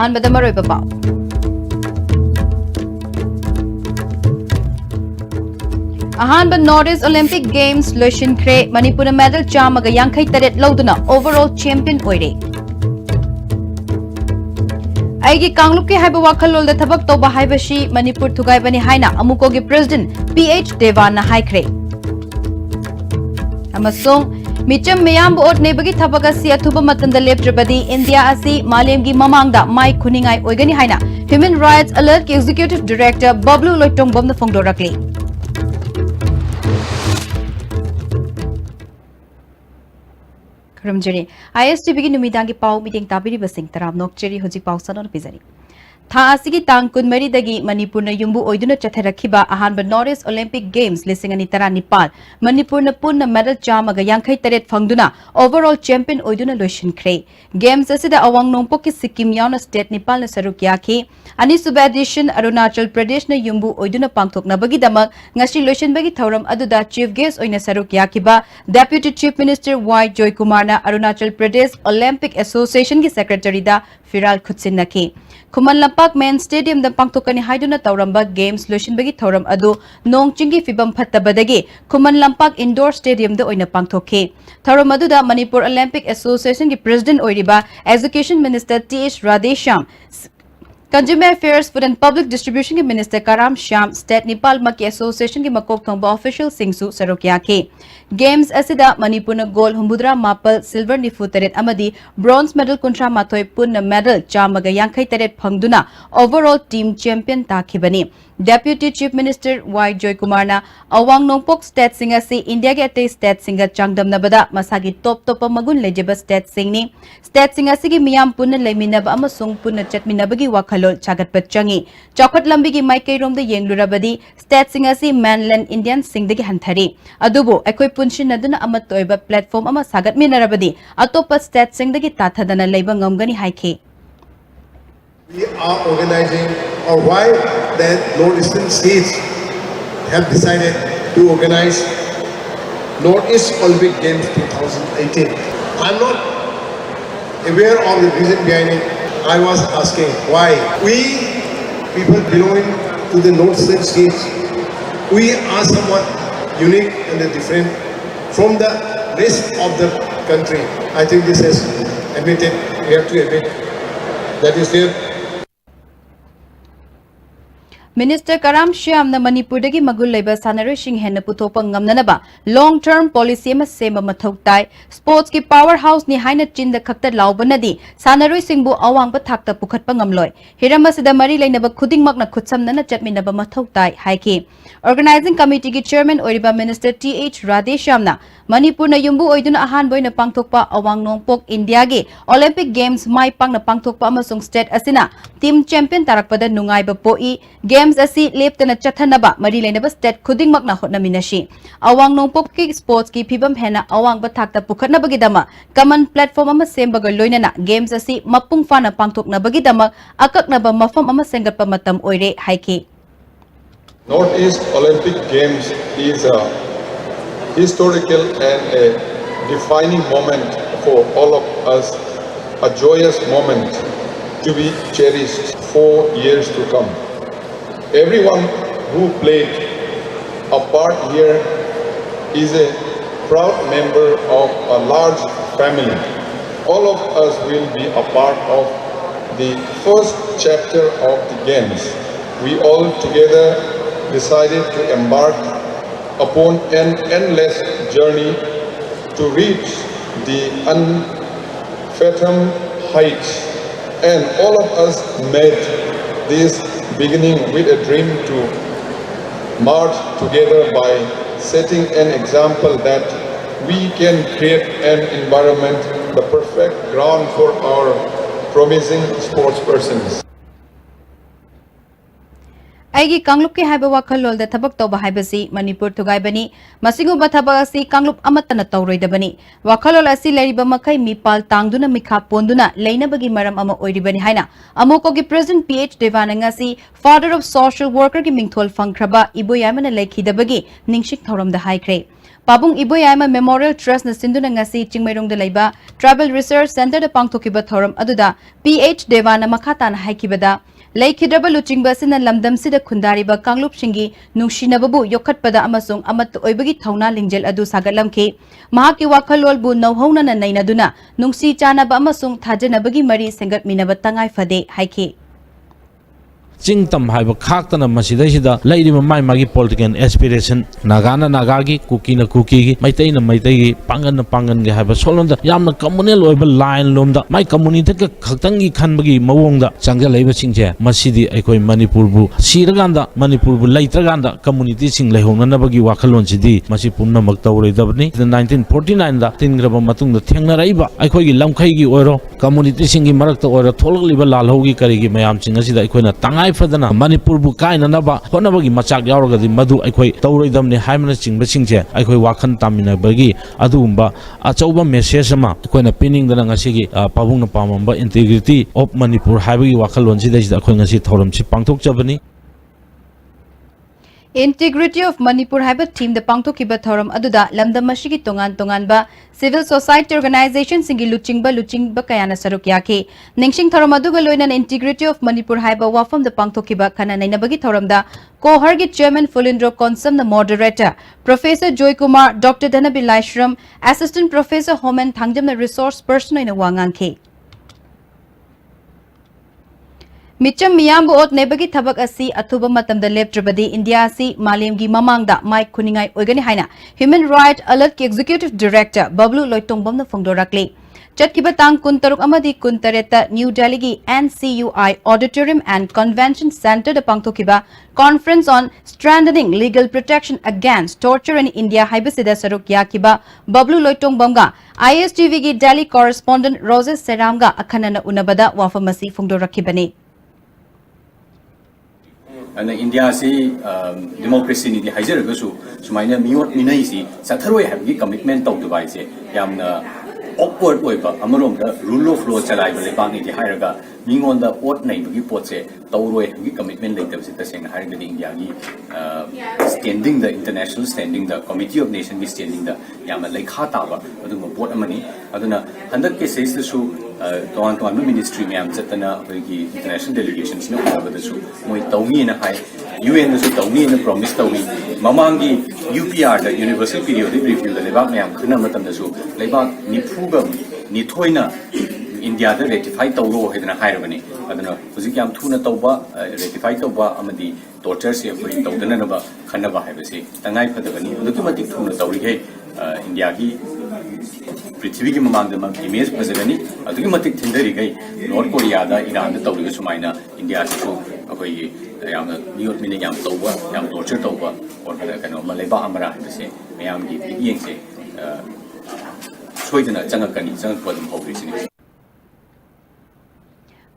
ꯑꯍꯥꯟꯕꯗ ꯃꯔꯨꯑꯣꯏꯕ ꯄꯥꯎ ꯑꯍꯥꯟꯕ ꯅꯣꯔꯠ ꯏꯁ ꯑꯣꯂꯦꯝꯄꯤꯛ ꯒꯦꯝꯁ ꯂꯣꯏꯁꯤꯟꯈ꯭ꯔꯦ ꯃꯅꯤꯄꯨꯔꯅ ꯃꯦꯗꯜ 158 ꯂꯧꯗꯨꯅ ओवरऑल ꯆꯦꯝꯄꯤयन ꯑꯣꯏꯔꯦ ꯑꯩꯒꯤ ꯀꯥꯡꯂꯨꯞꯀꯤ ꯍꯥꯏꯕ ꯋꯥꯈꯜꯂꯣꯟꯗ ꯊꯕꯛ ꯇꯧꯕ ꯍꯥꯏꯕꯁꯤ ꯃꯅꯤꯄꯨꯔ ꯊꯨꯒꯥꯏꯕꯅꯤ ꯍꯥꯏꯅ ꯑꯃꯨꯀꯣꯒꯤ ꯄ꯭ꯔꯦꯁꯤꯗꯦꯟꯠ PH ꯗꯦꯕꯥꯟꯅ ꯍꯥꯏꯈ꯭ꯔꯦ ꯑꯃꯁꯨꯡ ꯃꯤꯆꯝ ꯃꯌꯥꯝꯕꯨ ꯑꯣꯠ ꯅꯩꯕꯒꯤ ꯊꯕꯛ ꯑꯁꯤ ꯑꯊꯨꯕ ꯃꯇꯝꯗ ꯂꯦꯞꯇ꯭ꯔꯕꯗꯤ ꯏꯟꯗꯤꯌꯥ ꯑꯁꯤ ꯃꯥꯂꯦꯝꯒꯤ ꯃꯃꯥꯡꯗ ꯃꯥꯏ ꯈꯨꯅꯤꯡꯉꯥꯏ ꯑꯣꯏꯒꯅꯤ ꯍꯥꯏꯅ ꯍ꯭ꯌꯨꯃꯦꯟ ꯔꯥꯏꯠꯁ ꯑꯦꯂꯔꯠꯀꯤ ꯑꯦꯛꯖꯤꯀ꯭ꯌꯨꯇꯤꯚ ꯗꯤꯔꯦꯛꯇꯔ ꯕꯕꯂꯨ ꯂꯣꯏꯇꯣꯡꯕꯝꯅ ꯐꯣꯡꯗꯣꯔꯛꯂꯤ ꯈꯨꯔꯨꯝꯖꯔꯤ ISTVꯒꯤ ꯅꯨꯃꯤꯗꯥꯡꯒꯤ ꯄꯥꯎ ꯃꯤꯠꯌꯦꯡ ꯇꯥꯕꯤꯔꯤꯕꯁꯤꯡ ꯇꯔꯥꯝ ꯅꯣꯛꯆꯔꯤ ꯍꯧꯖꯤꯛ ꯄꯥꯎ ꯁꯟꯅ ꯄꯤꯖꯔꯤ ꯊꯥ ꯑꯁꯤꯒꯤ ꯇꯥꯡ 23 ꯃꯅꯤꯄꯨꯔꯅ ꯌꯨꯝꯕꯨ ꯑꯣꯏꯗꯨꯅ ꯆꯠꯊꯔꯛꯈꯤꯕ ꯑꯍꯥꯟꯕ ꯅꯣꯔꯠ ꯏꯁ ꯑꯣꯂꯦꯝꯄꯤꯛ ꯒꯦꯝꯁ 2019 ꯃꯅꯤꯄꯨꯔꯅ ꯄꯨꯟꯅ ꯃꯦꯗꯜ 158 ꯐꯪꯗꯨꯅ ओवरऑल चैंपियन ओइदुना लोइसिनख्रे गेम्स असिदा अवांग नोंपोक की सिक्किम यावना स्टेट निपाल न सरुक याखी अनिसुबा एडिशन अरुणाचल प्रदेश न युम्बु ओइदुना पांगथोकनबगीदमक ngasi लोइसिनबगी थौरम अदुदा चीफ गेस्ट ओइना सरुक याखिबा deputy chief minister Y Joy Kumar न अरुणाचल प्रदेश ओलंपिक एसोसिएशन की सेक्रेटरी दा फिराल खुदसिननखी खुमन लंपाक मेन स्टेडियम द पांगथोकनी हाइदुना तौरंबा गेम्स लोइसिनबगी थौरम अदु नोंगचिंगी फिबम फत्तबदगी खुमन लंपाक इंडोर स्टेडियम द ओइना पांगथोखे थौरम अदुदा मणिपुर ओलंपिक एसोसिएशन की प्रेसिडेंट ओइरिबा education minister TH Radheshyam consumer affairs food and public distribution के मिनिस्टर कराम श्याम स्टेट निपाल मकी एसोसिएशन की मकोक थोंबा ऑफिशियल सिंगसु सरुक याखे गेम्स असिदा मणिपुर न गोल्ड 100 सिल्वर 94 अमदी ब्रोंज मेडल 138 पुन्न मेडल 158 फंगदुना ओवरऑल टीम चैंपियन ताखिबनी deputy chief minister Y Joy Kumar न अवांग नोंपोक स्टेट सिंग असि इंडिया के अते स्टेट सिंग चांगदमनबदा मसागी टॉप टॉप मगुन लेजेबा स्टेट सिंगनी स्टेट सिंग असि की मियाम पुन्न लेमिनब अमसुंग पुन्न चटमिनबगी वाखलोल चागतपत चंगी चौखट लंबी की माइकैरोम द येंगलुरबदी स्टेट सिंग असि मेनलैंड इंडियन सिंगदगी हंथरी अदुबो अखोय पुनसिनदुना अमत ओइबा प्लेटफॉर्म अमा सागतमिनरबदी अतोप स्टेट सिंगदगी ताथदना लेबा ngamgani हाइखे We are organizing, or why the Northeastern states have decided to organize Northeast Olympic Games 2018. I'm not aware of the reason behind it. I was asking why. We people belonging to the Northeastern states, we are somewhat unique and different from the rest of the country. I think this is admitted. We have to admit that is there. Minister कराम श्याम न मणिपुरदगी मगुल लेबा सानरोइसिंग हेन पुथोपा ngamnanaba long term policy ama sema mathau tai sports ki power house ni haina chin da khakta laubanadi sanaroising bu awang ba thakta pukhatpa ngamloi hirama sida mari leinaba khuding makna khutsamnana chatminaba mathau tai haiki organizing committee ki chairman oiriba minister TH Radhesham na Manipur na yumbu oiduna ahan boina pangthokpa awang nongpok India gi Olympic Games mai pangna pangthokpa amasung state asina team champion tarakpada nungai ba poi Games asi leptana chathanaba mari leinaba state khuding makna hotnaminashi awang nongpok ki sports ki phibam hena awang ba thakta pukhatnabagi dama common platform ama sembaga loinana Games asi mapung fana pangthoknabagi dama akaknaba mafam ama sengatpa matam oire haiki Northeast Olympic Games is a historical and a defining moment for all of us, a joyous moment to be cherished for years to come. Everyone who played a part here is a proud member of a large family. All of us will be a part of the first chapter of the Games. We all together decided to embark upon an endless journey to reach the unfathomed heights, and all of us made this beginning with a dream to march together by setting an example that we can create an environment, the perfect ground for our promising sports persons. आईगी कांगलुप के हाइबा वाखलोल the थबक तौबा हाइबसी मणिपुर थुगाइबनी मसिगुबा थबक असि कांगलुप अमतन तौरोइदबनी वाखलोल असि लैरिबा मखै मिपाल तांगदुना मिखा पोंदुना लैनबगी मरम अमा ओइरिबनी हाइना अमोकोगी प्रेसिडेंट PH देवानंगासी फादर ऑफ सोशल वर्कर की मिंगथोल फंगख्रबा इबोयामना लेखिदबगी निंगशिक थौरमदा हाइख्रे Pabung Iboyama Memorial Trust na sinduna ngasi Chingmairong da laiba Tribal Research Center da pangthokiba thoram aduda PH Devana makhatan haikibada Laikhidraba luchingba sina lamdam sida khundariba kanglub shingi nungshinababu yokhatpada amasung amat oibagi thauna lingjel adu sagatlamki mahaki wakhalol bu nauhona na nainaduna nungsi chanaba amasung thajanabagi mari sengat minaba tangai fade haiki Ching tam haiba khakta na masida sida lairi mai magi political aspiration nagana nagagi kuki na kuki gi maitai na maitai gi pangan ge haiba solonda yamna communal oiba line lomda mai community ka khaktangi khanbagi mawongda changja leiba singje masidi aikoi manipur bu siraganda manipur bu laitraganda community sing leihongna nabagi wakhalon sidi masi pumna mak tawreidabni 1949 da tingraba matung da thengna raiba aikoi gi lamkhai gi oiro community sing gi marakta oiro tholakliba lalhogi kari gi mayam sing asida aikoi na tangai fadana manipur bu kaina naba honabagi machak yauragadi madu aikoi tawreidamni haimna chingba singje aikoi wakhan tamina bagi adumba achauba message ama aikoi na pinning dana ngasigi pabung na pamamba integrity of manipur haibagi wakhalon sida sida aikoi ngasi thoram si pangthok chabani Integrity of Manipur haiba team the pangthokiba thoram aduda lamdam mashigi tongan ba civil society organization singi luchingba kayana saruk yake ningsing thoram aduga loinan integrity of Manipur haiba wafam the pangthokiba khana nainabagi thoram da Kohargi chairman Fulindro Konsam the moderator Professor Joy Kumar Dr Dhanabi Laishram Assistant Professor Homan Thangjam the resource person in a wangangke Micham Miyambu ot nebagi thabak asi athuba matamda leptrabadi India asi malemgi mamangda Mike Kuningai oigani haina Human Right Alert ki Executive Director Bablu Loitongbam na phongdorakle Chatkiba tang kuntaruk amadi kuntareta New Delhi gi NCUI Auditorium and Convention Center da pangthokiba Conference on Strengthening Legal Protection Against Torture in India haibasida saruk yakiba Bablu Loitongbam ga ISTV gi Delhi correspondent Roses Seramga akhanana unabada wafamasi phongdorakibani and India si democracy ni haijar gasu sumaina miot minai si satharoi habgi commitment tau dubai se yamna awkward oiba amarom da rule of law chalai bale bang ni hairaga mingon da ot nei bagi pot se tauroi habgi commitment leitab se taseng hairaga India gi standing the international standing the committee of nation gi standing the yamna lekha ta ba aduma pot amani aduna handak ke says su Toan ministry me am chatana ki international delegations na abadasu moi tawni na hai UN su tawni na promise tawi mamangi UPR the universal periodic review the lebak me am khuna matam da su lebak ni phuga ni thoina India da ratify tawro hedna hairabani aduna hujik yam thuna tawba ratify tawba amadi torture se koi tawdana na ba khana ba haibasi tangai phadabani aduki matik thuna tawri he India ki पृथ्वी की ममांगदम image फजगनी अदुगी मतिक थिंदरी गई north Korea दा Iran दा तौरिग सुमाइना India सु अखोई याम नियोट मिने याम तौबा याम torture तौबा और कनो मलेबा अमरा हसे मयाम की बिगिंग से सोइदना चंगकनी चंगपदम होग्रिसिनी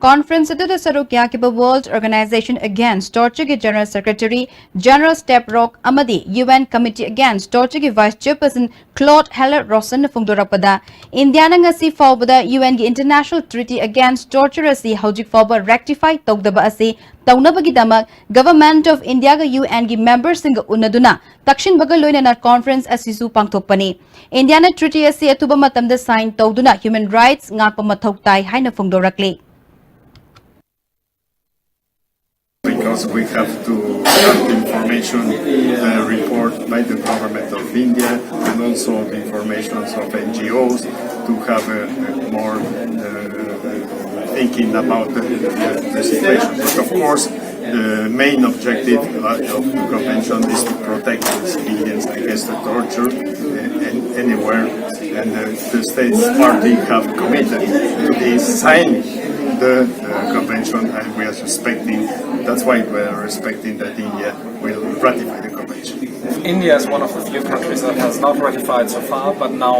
Conference to the Sarukyakiba World Organization Against Torture ki General Secretary General Steprock Amadi UN Committee Against Torture ki Vice Chairperson Claude Heller Rossen Fungdorapada Indiana ngasi fawbada UN ki International Treaty Against Torture asi hojik fawba rectify tawdaba asi taunabagi damak Government of India ga UN ki members sing unaduna takshin baga loina conference asisu pangthokpani Indiana Treaty asi atuba matamda sign tawduna human rights ngakpa mathok tai haina fungdorakle Because we have to have the information report by the government of India and also the information of NGOs to have more thinking about the situation. But of course, the main objective of the convention is to protect the civilians against the torture anywhere, and the States Party have committed to this signing the convention, and we are expecting. That's why we are expecting that India will ratify the convention. India is one of the few countries that has not ratified so far, but now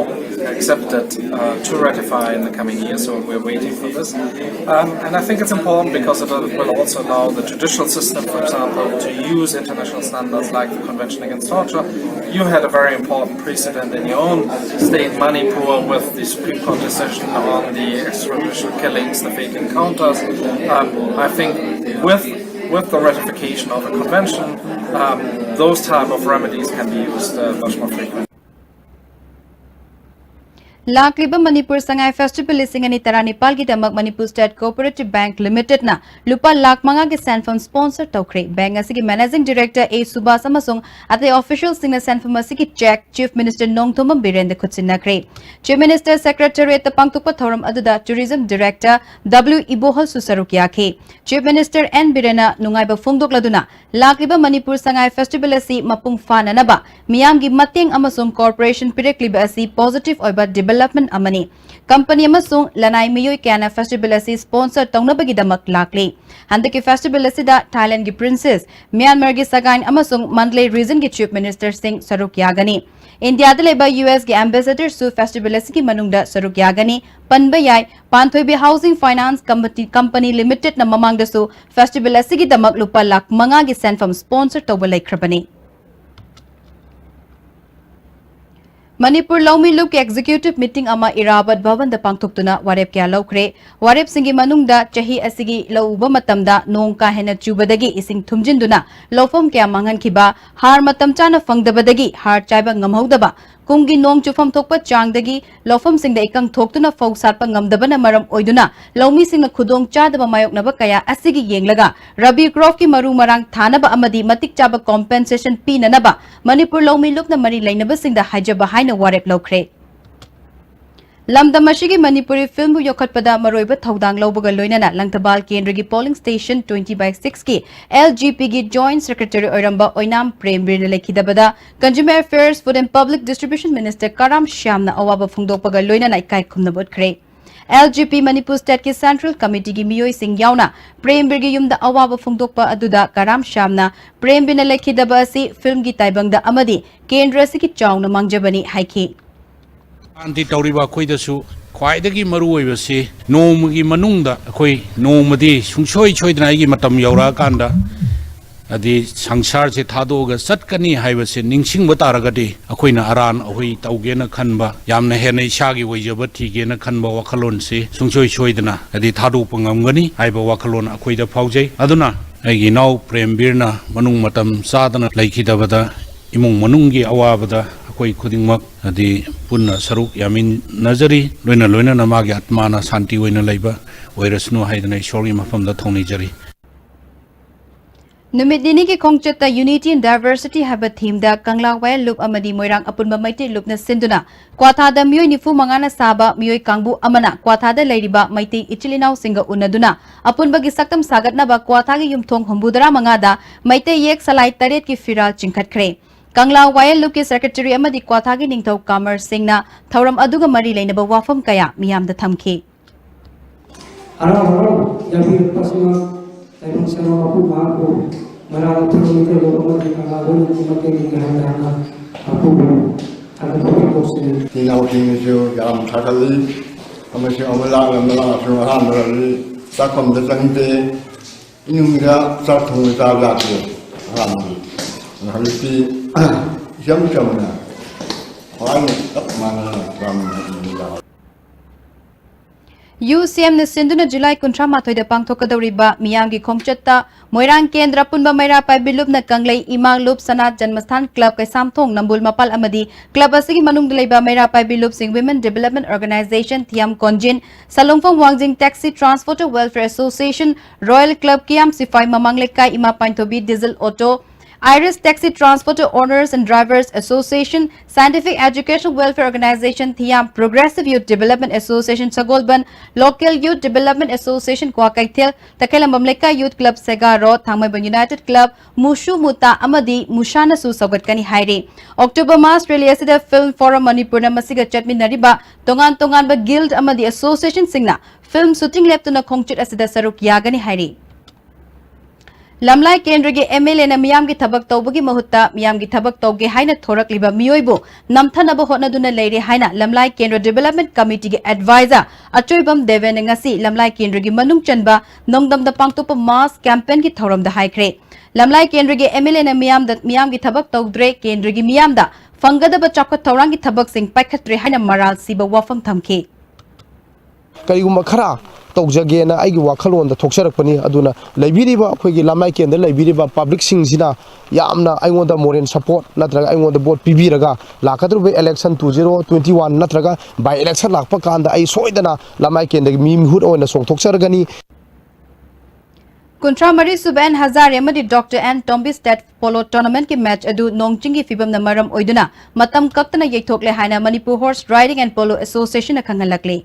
accepted to ratify in the coming years. So we're waiting for this, and I think it's important because it will also allow the judicial system, for example, to use international standards like the Convention Against Torture. You had a very important precedent in your own state, Manipur, with the Supreme Court decision on the extrajudicial killings, the fake encounters. I think with the ratification of a convention, those type of remedies can be used much more frequently. Lakliba Manipur Sangai Festival lising ani taranipal ki damak Manipur State Cooperative Bank Limited na lupa lakh manga ki Sanfam sponsor tokre. Bank asigi Managing Director A Subha Samasung at the officials sing the Sanfam asigi check Chief Minister Nong Thomam Biren the Kutsin nakre. Chief Minister Secretary at the Pangtukpa Thoram Aduda Tourism Director W Ibohal Susarukyake. Chief Minister N Birena Nungaiba Fungdok Laduna Lakliba Manipur Sangai Festival asi mapung fana naba miyam gi mating amasung corporation pirekliba asi positive oiba development amani company amasung lanai miyoi kana festival asi sponsor tongnabagi damak lakli handaki festival asi da Thailand gi princess Myanmar gi sagain amasung Mandalay region gi chief minister Singh saruk yagani India leba US gi ambassador su festival asi gi manungda saruk yagani panba yai Panthoibi Housing Finance Company Limited na mamang dasu festival asi gi damak lupa lakh manga gi Sanfam sponsor tawbalai krabani Manipur Laumi Look Executive Meeting ama Irabat Bhavan da pangthuktuna warep kya laukre warep singi manungda chahi asigi lauba matamda nong ka hena chubadagi ising thumjinduna lofam kya mangan khiba har matam chana fangdabadagi har chaiba ngamhaudaba kumgi nong chufam thokpa changdagi lofam singda ikang thoktuna fau sarpa ngamdabana maram oiduna laumi singna khudong chadaba mayoknaba kaya asigi yenglaga Rabi crop ki maru marang thanaba amadi matik chaba compensation pinanaba Manipur Laumi Look na mari lainaba singda haijaba haina warep laukre Lamdamashigi Manipuri film bu yokhatpada maroiba thodang laubaga loinana Langtabal Kendra gi polling station 20/6 ki LGP gi joint secretary oiramba oinam Prembir lekhidabada Consumer Affairs Food and Public Distribution Minister Karam Shyamna awaba phungdokpaga loinana ikai khumnabot khre LGP Manipur State ki Central Committee gi miyoi sing yauna Prembir gi yumda awaba phungdokpa aduda Karam Shyamna Prembir lekhidaba asi film gi taibangda amadi Kendra si ki chauna mangjabani haiki Anti Tauriba Koidasu, Quaidagi Maruivasi, Nomagi Manunda, Koi, Nomadi, Sungsoi Choidragi Matam Yaura Kanda, Adi Sangsar Tadoga, Satkani Hivasi, Ningsing Bataragadi, Aquina Aran, Oi, Taugena Kanba, Yamna Hene Shagi Wajabati, Gena Kanba Wakalonsi, Sungsoi Choidana, Adi Tadu Pangamgani, Iba Wakalon, Aquida Pauze, Aduna, Agi now Prembirna, Manung Matam Sadana, Laikidabada, Imung Manungi Awabada. Koi khudingmak adi punna saruk yamin nazari loina namagi atmana santi oina leiba oirasnu haidana ishori mafamda thongni jari Numidini ki Kongchata Unity and Diversity have a theme da Kangla Wai Loop Amadi Moirang Apunba Maiti Loop na Sinduna Kwathada Miyoi Nifu Mangana Saba Miyoi Kangbu Amana Kwathada Lairiba Maiti Ichilinau Singa Unaduna Apunba gi Saktam Sagat na ba Kwathagi Yumthong Humbudara Mangada Maiti Yek Salai Taret ki Firal Chingkhat Kre Kangla Wai Loop ki Secretary Amadi Kwathagi Ningthau Kamar Singna Thauram Aduga Mari Lainaba Wafam Kaya Miyam da Thamki Malang turun ke bawah di kalangan umat yang dikehendakkan aku akan berproses. Tinau tinggal dalam kali, kami seolah suruhan dari sakom datangte ini mereka satu negara lagi, ramai. Hari ini jam-jamnya, orang tak mana ramai. UCM na Sinduna July Kuntra Mathoy da Pangthokadawriba Miyamgi Khongchatta Moirang Kendra Punba Maira Pai Bilub na Kanglai Imang Loop Sanat Janmasthan Club kay Samthong Nambul Mapal Amadi Club asigi manung dalaiba Maira Pai Bilub Sing Women Development Organization Thiam Konjin Salongfong Wangjing Taxi Transporter Welfare Association Royal Club Kiam Sifai Mamanglekkai Ima Painthobi Diesel Auto Iris Taxi Transporter Owners and Drivers Association, Scientific Education Welfare Organization, Thiam Progressive Youth Development Association, Sagolban, Local Youth Development Association, Kwakaithil, Takela Mamleka Youth Club, Segaro, Thangmayban United Club, Mushu Muta Amadi, Mushana Su Sagotkani Hairi. October Mas, Australia Sida Film Forum Manipur na Masiga Chatmin Nariba, Tongan ba Guild Amadi Association Singna, Film Shooting Left na Kongchit Asida Saruk Yagani Hairi. Lamlai Kendra gi MLA na miyam gi thabak tawbagi mahutta miyam gi thabak tawge haina thorak liba miyoibo namthanaba hotnaduna leire haina Lamlai Kendra Development Committee gi advisor Achoibam Deven ngasi Lamlai Kendra gi manung chanba nongdam da pangtopa mass campaign gi thoram da haikre Lamlai Kendra gi MLA na miyam gi thabak tawdre Kendra gi miyam da fangada ba chakwa thorang gi thabak sing paikhatre haina maral siba wafam thamke ꯀꯔꯤꯒꯨꯝꯕ ꯈꯔ ꯇꯧꯖꯒꯦꯅ ꯑꯩꯒꯤ ꯋꯥꯈꯜꯂꯣꯟꯗ ꯊꯣꯛꯆꯔꯛꯄꯅꯤ ꯑꯗꯨꯅ ꯂꯩꯕꯤꯔꯤꯕ ꯑꯩꯈꯣꯏꯒꯤ ꯂꯝꯂꯥꯏ ꯀꯦꯟꯗ꯭ꯔ ꯂꯩꯕꯤꯔꯤꯕ ꯄꯕ꯭ꯂꯤꯛꯁꯤꯡꯁꯤꯅ ꯌꯥꯝꯅ ꯑꯩꯉꯣꯟꯗ moral support ꯅꯠꯇ꯭ꯔꯒ ꯑꯩꯉꯣꯟꯗ ꯚꯣꯠ ꯄꯤꯕꯤꯔꯒ ꯂꯥꯛꯀꯗꯧꯔꯤꯕ ꯏꯂꯦꯛꯁꯟ 2021 ꯅꯠꯇ꯭ꯔꯒ ꯕꯥꯏ ꯏꯂꯦꯛꯁꯟ ꯂꯥꯛꯄ ꯀꯥꯟꯗ ꯑꯩ ꯁꯣꯏꯗꯅ ꯂꯝꯂꯥꯏ ꯀꯦꯟꯗ꯭ꯔꯒꯤ ꯃꯤꯍꯨꯠ ꯑꯣꯏꯅ ꯆꯣꯡꯊꯣꯛꯆꯔꯒꯅꯤ Kuntra Mari Suben Hazare Madi Dr. N. Tombi State Polo Tournament ki match adu Nongchingi Fibam na Maram Oiduna Matam Kaktana Yekthokle Haina Manipur Horse Riding and Polo Association Kangalakle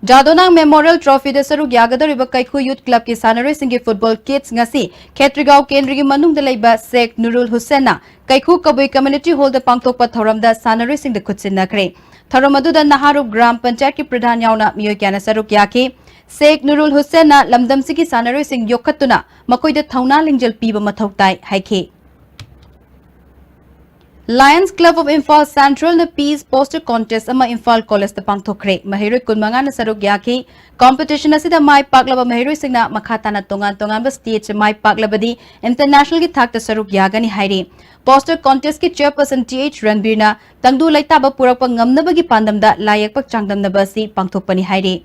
Jadonang Memorial Trophy de Saruk Yagadariba Kaiku Youth Club ki Sanare Singi Football Kids ngasi Ketrigao Kendrigi Manung de Laiba Sheikh Nurul Hussaina Kaiku Kabui Community Hall de Pangtokpa Thoram da Sanare Sing de Kutsin Nakre Thoramadu da Naharu Gram Panchayat ki Pradhan Yauna Miyo Kyana Saruk Yaki Sheikh Nurul Hussaina Lamdam Sigi Sanare Sing Yokatuna Makoi de Thauna Lingjal Piba Mathoktai Haike Lions Club of Imphal Central na Peace Poster Contest ama Imphal College da pangthokre Mahiroi kunmanga na saruk yaki competition asida mai paklaba Mahiroi singna makhata na tongan ba stage mai paklabadi international ki thak ta saruk yagani hairi Poster Contest ki chairperson TH Ranbir na tangdu laita ba purak pa ngamna bagi pandam da layak pak changdam na ba si pangthokpani hairi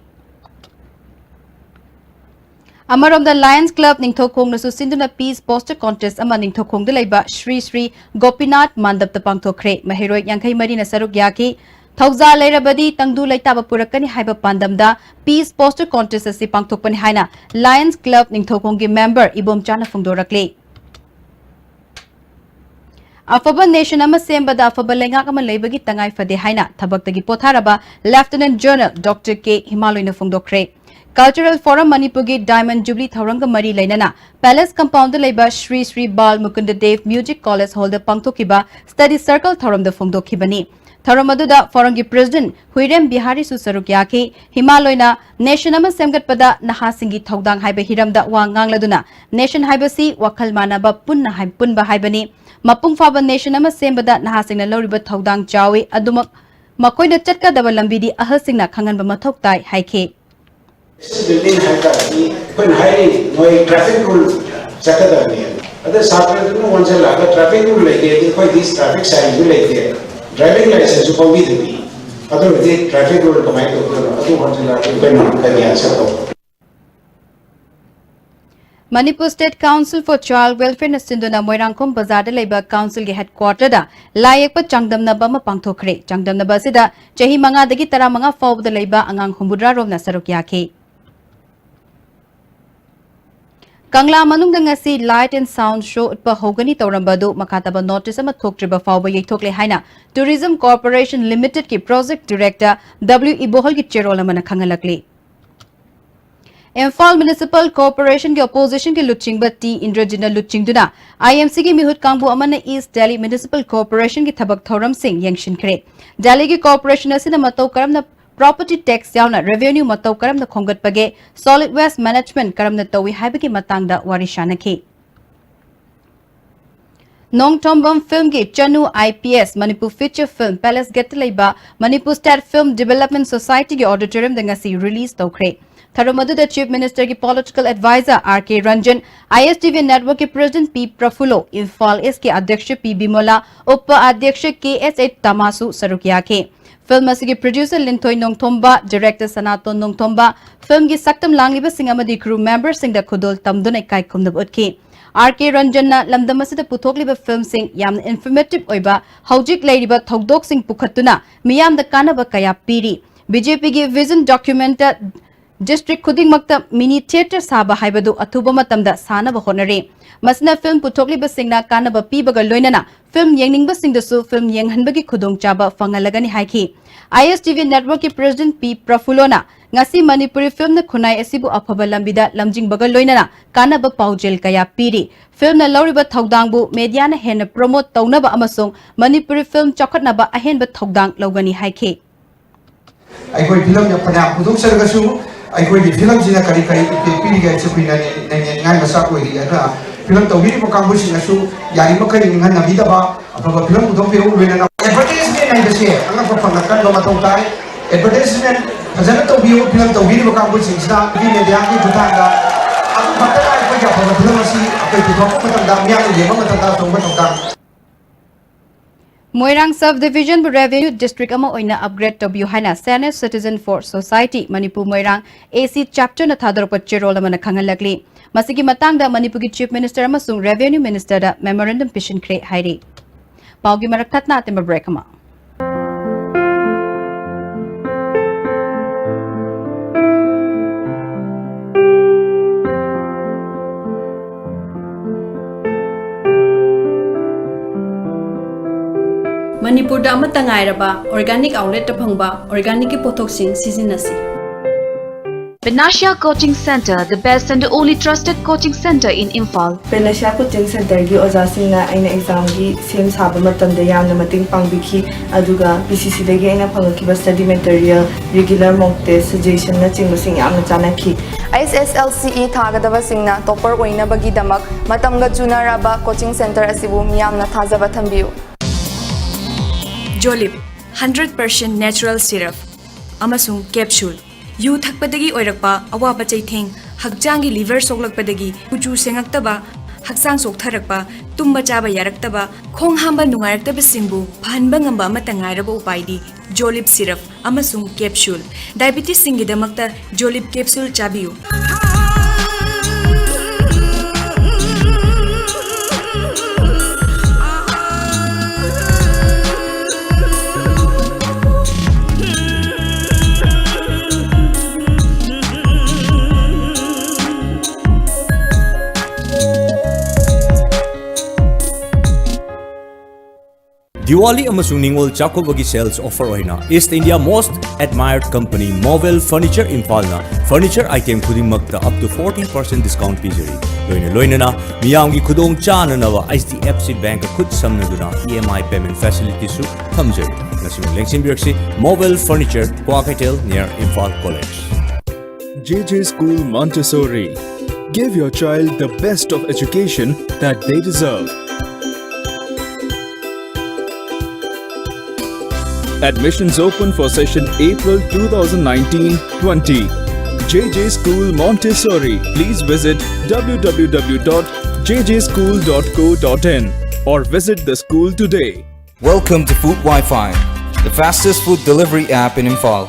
Amarom the Lions Club Ningthokong na susinduna Peace Poster Contest ama Ningthokong de laiba Shri Shri Gopinath Mandap ta pangthokre Mahiroi Yankai Mari na saruk yaki Thauza Lairabadi Tangdu Laita ba purakani haiba pandamda Peace Poster Contest asi pangthokpani haina Lions Club Ningthokong gi member Ibom Chana Phungdorakle Afaba Nation ama sembada afaba lengak ama leibagi tangai fade haina thabaktagi potharaba Lieutenant General Dr. K Himaloi na phungdokre Cultural Forum Manipuri Diamond Jubilee Thauranga Mari Lainana Palace Compound Laiba Shri Shri Bal Mukunda Dev Music College Hall the Pangthokiba Study Circle Thauram the Phungdokhibani Thauramaduda Forum gi President Huirem Bihari Susarukyaki Himaloina Nation ama semgatpada nahasingi thaudang haiba hiramda wa ngangladuna Nation haibasi wakhal manaba punna haib punba haibani Mapung Faba Nation ama sembada nahasingna loriba thaudang chawi adumak makoina chatka daba lambidi ahasingna khanganba mathoktai haike building when hiring no traffic rule sakadani other software no one shall have traffic rule like these traffic signs will like driving license to be the other traffic rule to my other one shall have Manipur State Council for Child Welfare na Sinduna Moirangkom Bazar da Labor Council ge headquarter da layak pa changdam na ba mapangthokre changdam na ba sida chahi manga dagi tara manga faw da Labor angang humbudra rom na saruk yake Kangla manung da ngasi light and sound show utpa hogani tawrambadu makataba notice ama thoktriba fawba yekthokle haina Tourism Corporation Limited ki project director W Ibohol ki cherol amana khangalakle Imphal Municipal Corporation ki opposition ki luchingba T Indrajina luchingduna IMC ki mihut kangbu amana East Delhi Municipal Corporation ki thabak thoram sing yangshin kre Delhi ki corporation asina matau karam na property tax yauna revenue matau karam na khongat page solid waste management karam na tawi haibagi matangda warishana ki Nongtombam film ki Chanu IPS Manipur feature film Palace Getlaiba Manipur State Film Development Society ki auditorium dengasi release tokre Tharamadu the Chief Minister ki political advisor RK Ranjan ISTV network ki President P Prafulo Imphal S ki Adhyaksha P Bimola Upa Adhyaksha KS8 Tamasu Sarukia ke Film asigi producer Linthoi Nongthomba director Sanaton Nongthomba film ki saktam langliba singamadi crew members sing da khudol tamdun ekai kumdab utki RK Ranjan na lamdam asida puthokliba film sing yam informative oiba haujik leiriba thodok sing pukhatuna miyam da kanaba kaya piri BJP ki vision document District Kuding Makta mini theater saba haibadu athuba matamda sanaba honare masna film puthokliba singna kanaba pibaga loinana film yengningbा singdasu film yenghanbagi khudong chaba fangalagani haiki ISTV network ki president P Prafulona ngasi Manipuri film na khunai asibu afaba lambida lamjing baga loinana kanaba paujel kaya piri film na loriba thaudangbu media na hen promote taunaba amasong Manipuri film chakhatnaba ahenba thaudang logani haiki aikoi film ya pana khudong sargasu aikoi film jina kari kari piri ga chupina ne ngai masa koi ri ana film tawiri ko kambu sinasu yari makai ngan nabida ba apa film udong pe ulwena na advertisement nai bese anga ko panakan lo matau tai advertisement fazana to biyo film tawiri ko kambu sinsna di media ki butanga aku patara ko ja apa film asi apa itu ko matanda miang ye matanda so matanda Moirang Sub-Division Revenue District ama oina upgrade to Buhana Senior Citizen for Society Manipur Moirang AC Chapter na thadorpa chirol amana khangalakli. Masigi matangda Manipur Chief Minister amasung Revenue Minister da memorandum pishin kre hairi. Paugi maraktatna atimba break ama. Manipur da amata ngairaba organic outlet ta phangba organic ki pothok sing sizinasi. Benasha Coaching Center, the best and the only trusted coaching center in Imphal. Benasha Coaching Center gi oja singna aina exam gi sem saba matam da yamna mating pangbiki aduga BCC dagi aina phangaki study material regular mock test suggestion na chingba sing yamna chanaki. SSLCE thagadaba singna topper oina bagi damak matamga junaraba coaching center asibu miyamna thajaba thambiu. Jolib 100% natural syrup amasung capsule yu thakpadagi oirakpa awaba chaitheng hakjangi liver soklakpadagi kuchu sengaktaba haksang soktharakpa tumba chaba yaraktaba khong hamba nungaraktaba singbu phanba ngamba matangairaba upaidi Jolib syrup amasung capsule diabetes singi damakta Jolib capsule chabiu. Diwali amasung Ningol Chakobagi sales offer oina East India most admired company Mobile Furniture Imphal furniture item khudingmakta up to 40% discount pijari loina miyamgi khudong chana nawa HDFC Bank khud samnaduna EMI payment facility su thamjari nasim lengsin biraksi Mobile Furniture Kwakatel near Imphal College. JJ School Montessori. Give your child the best of education that they deserve. Admissions open for session April 2019-20. JJ School Montessori. Please visit www.jjschool.co.in or visit the school today. Welcome to Food Wi-Fi, the fastest food delivery app in Imphal.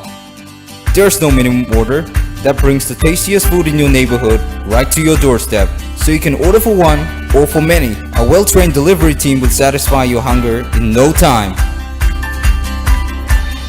There's no minimum order that brings the tastiest food in your neighborhood right to your doorstep, so you can order for one or for many. A well-trained delivery team will satisfy your hunger in no time.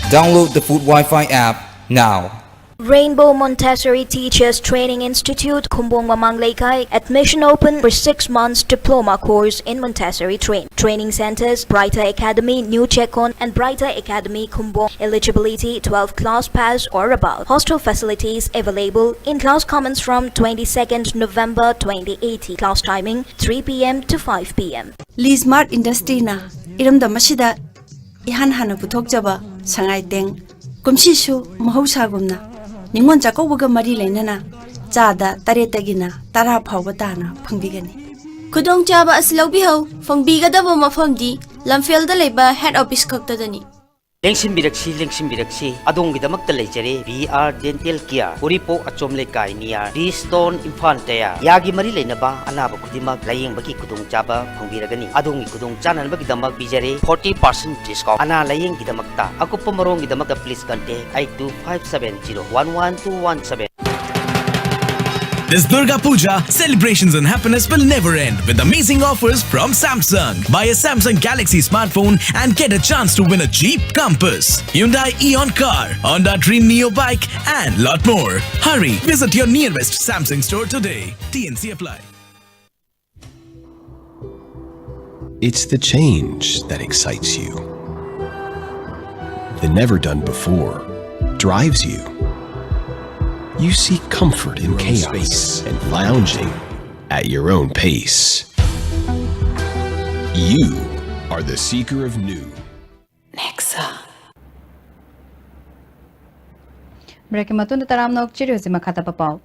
Download the Food Wi-Fi app now. Rainbow Montessori Teachers Training Institute, Kumbong Mamang Laikai. Admission open for 6 months diploma course in Montessori Training Centers, Brighter Academy, New Chekon and Brighter Academy, Kumbong. Eligibility 12 class pass or above. Hostel facilities available. In-class comments from 22nd November 2018. Class timing 3 p.m. to 5 p.m. Lismart Industry na iramda masida ihan hana puthok jaba sangai teng kumshisu mahausagumna ningon chakobga mari lainana chada taretagina tara phawbatana phangbigani khudong chaba aslaubi ho phangbigadaba mafamdi lamfelda leiba head office kaktadani Lengsin biraksi adongi damakta leijare VR Dental Care Uripo achomle kai niya Stone Infantaya yagi mari leinaba anaba kudimak layeng bagi kudung chaba phongbiragani adongi kudung chanan bagi damak bijare 40% discount ana layeng gidamakta akupa marong gidamakta please contact 8257011217. This Durga Puja, celebrations and happiness will never end with amazing offers from Samsung. Buy a Samsung Galaxy smartphone and get a chance to win a Jeep Compass, Hyundai Eon car, Honda Dream Neo bike and lot more. Hurry, visit your nearest Samsung store today. TNC apply. It's the change that excites you. The never done before drives you. You seek comfort in chaos and lounging at your own pace. You are the seeker of new. Nexa. Break matun taram nok chiri hosima khata papau.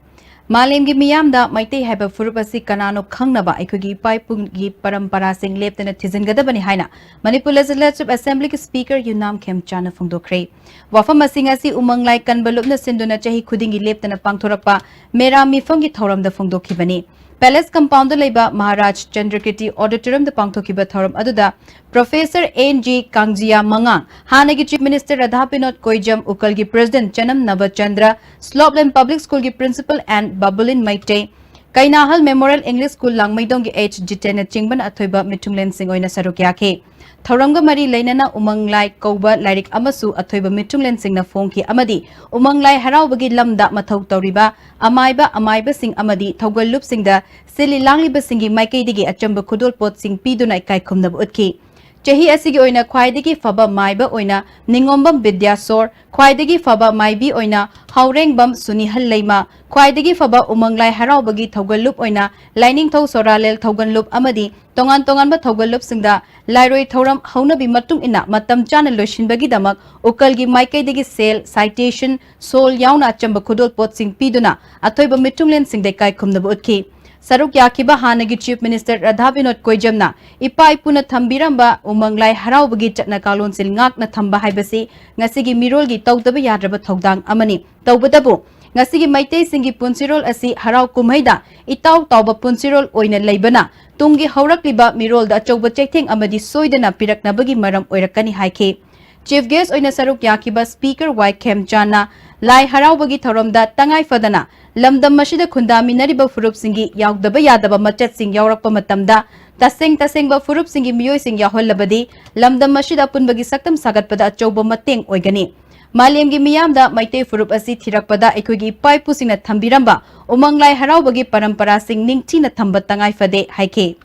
Malim gi miyam da maitei haiba furupasi kanano khangnaba aikogi paipung gi parampara sing leptena thizingadabani haina Manipur Legislative Assembly ki Speaker Yunam Khemchana phongdokre wafam asing asi umanglai kanbalupna sinduna chahi khudingi leptena pangthorakpa mera mifam gi thoram da phongdokhibani Palace Compound Leba Maharaj Chandrakirti Auditorium the Pangthokiba Thorum Aduda Professor N.G. Kangjia Mangang Hanagi Chief Minister Radhapinot Koijam Ukalgi President Chanam Navachandra Slopland Public School ki Principal and Babulin Maite Kainahal Memorial English School Langmaidong ki H. Jitena Chingban Athoiba Mitunglen Singoina Sarukyake Thoranga Mari Lainana Umanglai Koba Lairik Amasu Athoiba Mitunglen Singna Fongki Amadi Umanglai Haraubagi Lamda Mathau Tauriba Amaiba Sing Amadi Thogal Lup Singda Sili Langliba Singi Maikaidigi Achamba Kudol Pot Sing Piduna Kai Kumnab Utki Chahi Asigi Oina Kwaidigi Faba Maiba Oina Ningombam Vidya Sor Kwaidigi Faba Maibi Oina Haureng Bam Sunihal Leima Kwaidigi Faba Umanglai Haraubagi Thogal Lup Oina Lining Thau Soralel Thogan Lup Amadi Tongan Ba Thogal Lup Singda Lairoi Thoram Haunabi Matung Ina Matam Channel Loshin Bagi Damak Ukalgi Maikaidigi Sale Citation Sol Yauna Achamba Kudol Pot Sing Piduna Athoiba Mitunglen Sing de Kai Kumnab Utki Saruk Yakiba Hanagi Chief Minister Radhavinot Koijamna Ipa Ipuna Thambiramba Umanglai Haraubagi Chatna Kalon Sil Ngakna Thamba Haibasi Ngasigi Mirolgi Tawdaba Yadraba Thawdang Amani Tawbadabu Ngasigi Maitei Singi Punsirol Asi Harau Kumhaida Itaw Tawba Punsirol Oina Laibana Tungi Haurakliba Mirol da Achauba Chaitheng Amadi Soidana Piraknabagi Maram Oirakani Haike Chief Guest Oina Saruk Yakiba Speaker Y. Kem Jana Lai Haraubagi Thoramda Tangai Fadana Lamdam Mashida Kundami Nariba Furup Singi Yaudaba Yadaba Machet Sing Yaurakpa Matamda Taseng Ba Furup Singi Miyoi Sing Yaholabadi Lamdam Mashida Punbagi Saktam Sagatpada Achauba Mateng Oigani Malemgi Miyamda Maite Furup Asi Thirakpada Ekwigi Paipu Singna Thambiramba Umanglai Haraubagi Parampara Sing Ningtina Thamba Tangai Fade Haike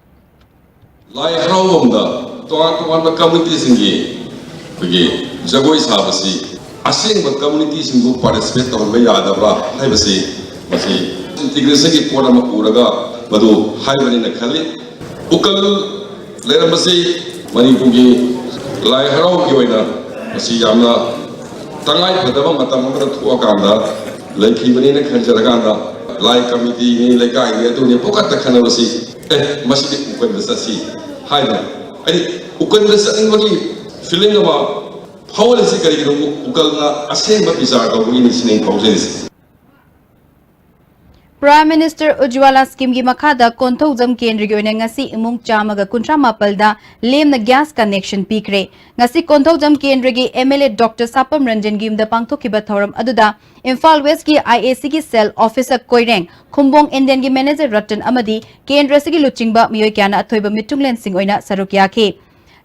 Lai Haraubamda Toan community Singi Pigi Jagoi Sabasi Asing community Singu participate on Yadabra Haibasi Masi integration ki pora makuraga madu haibani na khali ukal lera masi Manipur ki lai harau ki oina masi yamna tangai padaba matam amra thua kanda lekhi bani na khanjara lai committee ni lekai ni tu ni pokat takhana masi masi ukal sasi haina ai ukal sasi magi feeling ama power si kari ukal na asing ba bizar ka ni sinin pauses Prime Minister Ujwala Scheme gi makhada Konthaujam Kendri gi oina ngasi imung chamaga kuntra mapalda lemna gas connection pikre ngasi Konthaujam Kendri gi MLA Dr Sapam Ranjan gi imda pangthokiba thoram aduda Imphal West gi IAC gi cell officer Koireng Khumbong Indian gi manager Ratan amadi Kendra sigi luchingba miyoi kyana athoiba mitunglen sing oina sarukya ke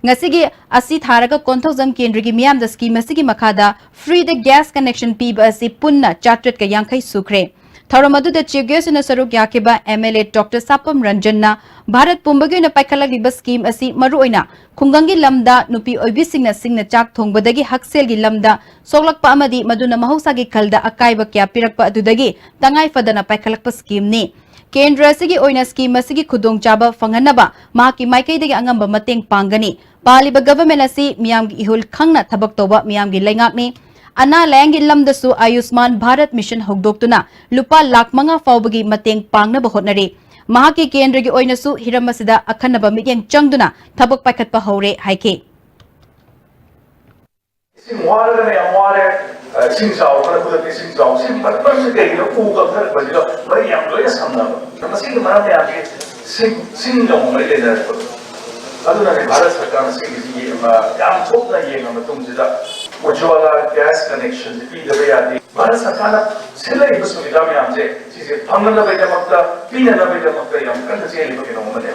Ngasigi asi tharaga Konthaujam Kendri gi miyam da scheme asigi makhada free the gas connection piba asi punna chatret ka yankhai sukre Tharamadu the Chief Guest in a Saruk Yakiba MLA Dr Sapam Ranjanna Bharat Pumbagi na Paikala scheme asi Maruina Kungangi Lamda Nupi Oibising Singna Chak Thongbadagi Haksel gi Lamda Soglak Pa Amadi Maduna Mahusagi Kalda Akaiba Kya Pirakpa Adudagi Tangai Fadana Paikalakpa scheme ni Kendra Sigi Oina scheme Masigi Kudong Chaba Fanganaba Mahaki Maikai Dagi Angamba Mateng Pangani Paliba government asi Miyamgi Ihul Khangna Tabak Toba Miyamgi Lengakni Ana Langi Lamdasu Ayushman Bharat Mission Hogdoktuna Lupa Lakh Manga Faubagi Mateng Pangna Bahotnari Mahaki Kendra gi Oinasu Hiramasida Akhanaba Migyang Changduna Thabak Paikhatpa Hore Haike Sing water me amware sing saw kana kuda sing saw sing but se ke no ku ka thar bajilo bai yam lo ya samna ba sing mara me age sing no mai le na aduna ne Bharat Sarkar sing gi yam thokna ye ngam tumjida Ujwala gas connection pi da ya di Bharat Sarkar selai ba suvida me amje chise phangna na bai da makta pina na bai da makta yam kan se le ba ke no mane